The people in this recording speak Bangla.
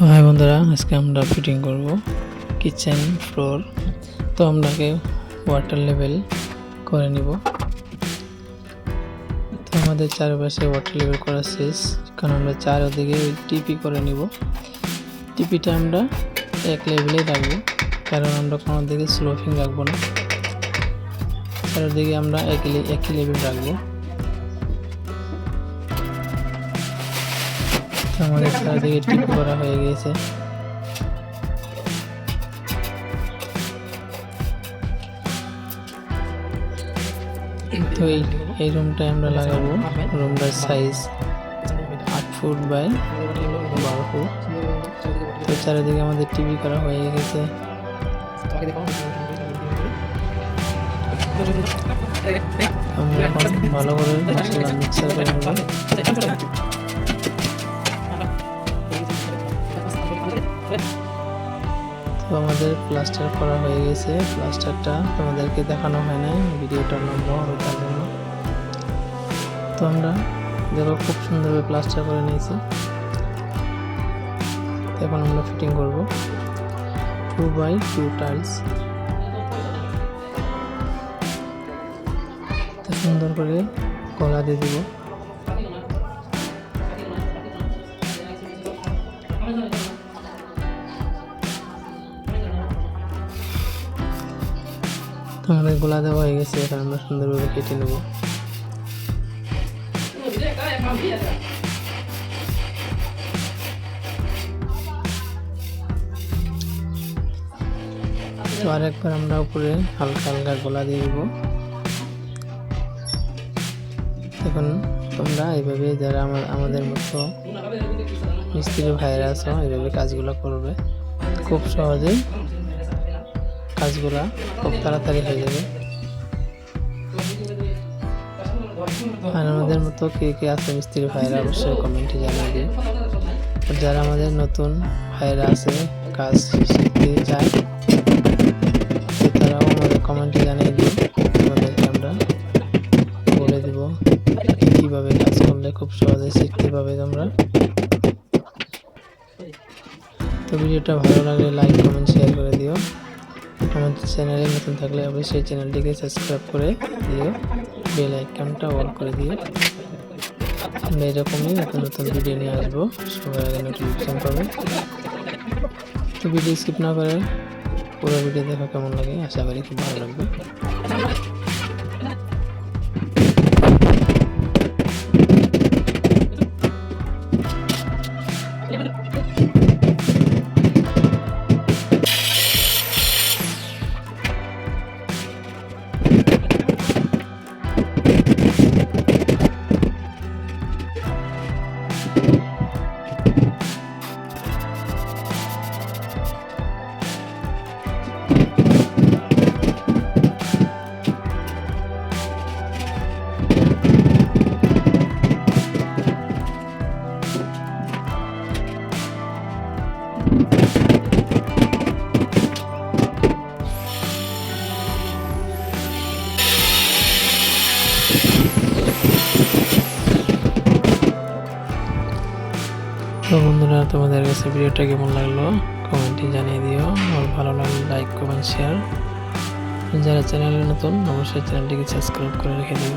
হাই বন্ধুরা, আজকে আমরা ফিটিং করব কিচেন ফ্লোর। তো আমরাকে ওয়াটার লেভেল করে নিব। তো আমাদের চারপাশে ওয়াটার লেভেল করা শেষ, কারণ আমরা চারদিকে টিপি করে নিব। টিপিটা আমরা এক লেভেলে রাখবো, কারণ আমরা কোনো দিকে স্লোপিং রাখবো না। চারদিকে আমরা একই লেভেল রাখবো। আমাদের চারদিকে টিপি করা হয়ে গেছে। তো এই রুমটায় আমরা লাগাবো। রুমটার সাইজ 8 ফুট বাই 12 ফুট। তো চারিদিকে আমাদের টিভি করা হয়ে গেছে। আমরা এখন ভালো করে মশলা মিক্সার করে নেব। তো আমাদের প্লাস্টার করা হয়ে গেছে। প্লাস্টারটা তোমাদেরকে দেখানো হয় নাই, ভিডিওটা লম্বা হবে তার জন্য। তো আমরা দেখো খুব সুন্দরভাবে প্লাস্টার করে নিয়েছি। এখন আমরা ফিটিং করব 2x2 টাইলস। সুন্দর করে গলা দিয়ে দিব। আমাদের গোলা দেওয়া হয়ে গেছে, এখন আমরা সুন্দরভাবে কেটে নেব। তো আরেকবার আমরা উপরে হালকা হালকা গোলা দিয়ে দিব। এখন তোমরা এইভাবে যারা আমাদের মতো মিস্ত্রি ভাইরা আছো, এইভাবে কাজগুলো করবে। খুব সহজেই কাজগুলা খুব তাড়াতাড়ি হয়ে যাবে। আর আমাদের মতো কে কে আছে মিস্ত্রি ভাইরা অবশ্যই কমেন্টে জানিয়ে দিন। যারা আমাদের নতুন ভাইরা আছে, কাজ শিখতে চায়, তারাও আমাদের কমেন্টে জানিয়ে দিন। আমাদেরকে আমরা বলে দিব কিভাবে কাজ করলে খুব সহজে শিখতে পাবে তোমরা। তো ভিডিওটা ভালো লাগলে লাইক কমেন্ট শেয়ার করে দিও। আমাদের চ্যানেলে নতুন থাকলে অবশ্যই চ্যানেলটিকে সাবস্ক্রাইব করে দিও, বেল আইকনটা অল করে দিও। আমরা এরকমই নতুন নতুন ভিডিও নিয়ে আসবো, সবার আগে নোটিফিকেশন পাবে। তো ভিডিও স্কিপ না করে পুরো ভিডিও দেখা কেমন লাগে, আশা করি খুব ভালো লাগবে। তো বন্ধুরা, তোমাদের কাছে ভিডিওটা কেমন লাগলো কমেন্টে জানিয়ে দিও। আর ভালো লাগলে লাইক কমেন্ট শেয়ার। যারা চ্যানেলে নতুন অবশ্যই চ্যানেলটিকে সাবস্ক্রাইব করে রেখে দিও।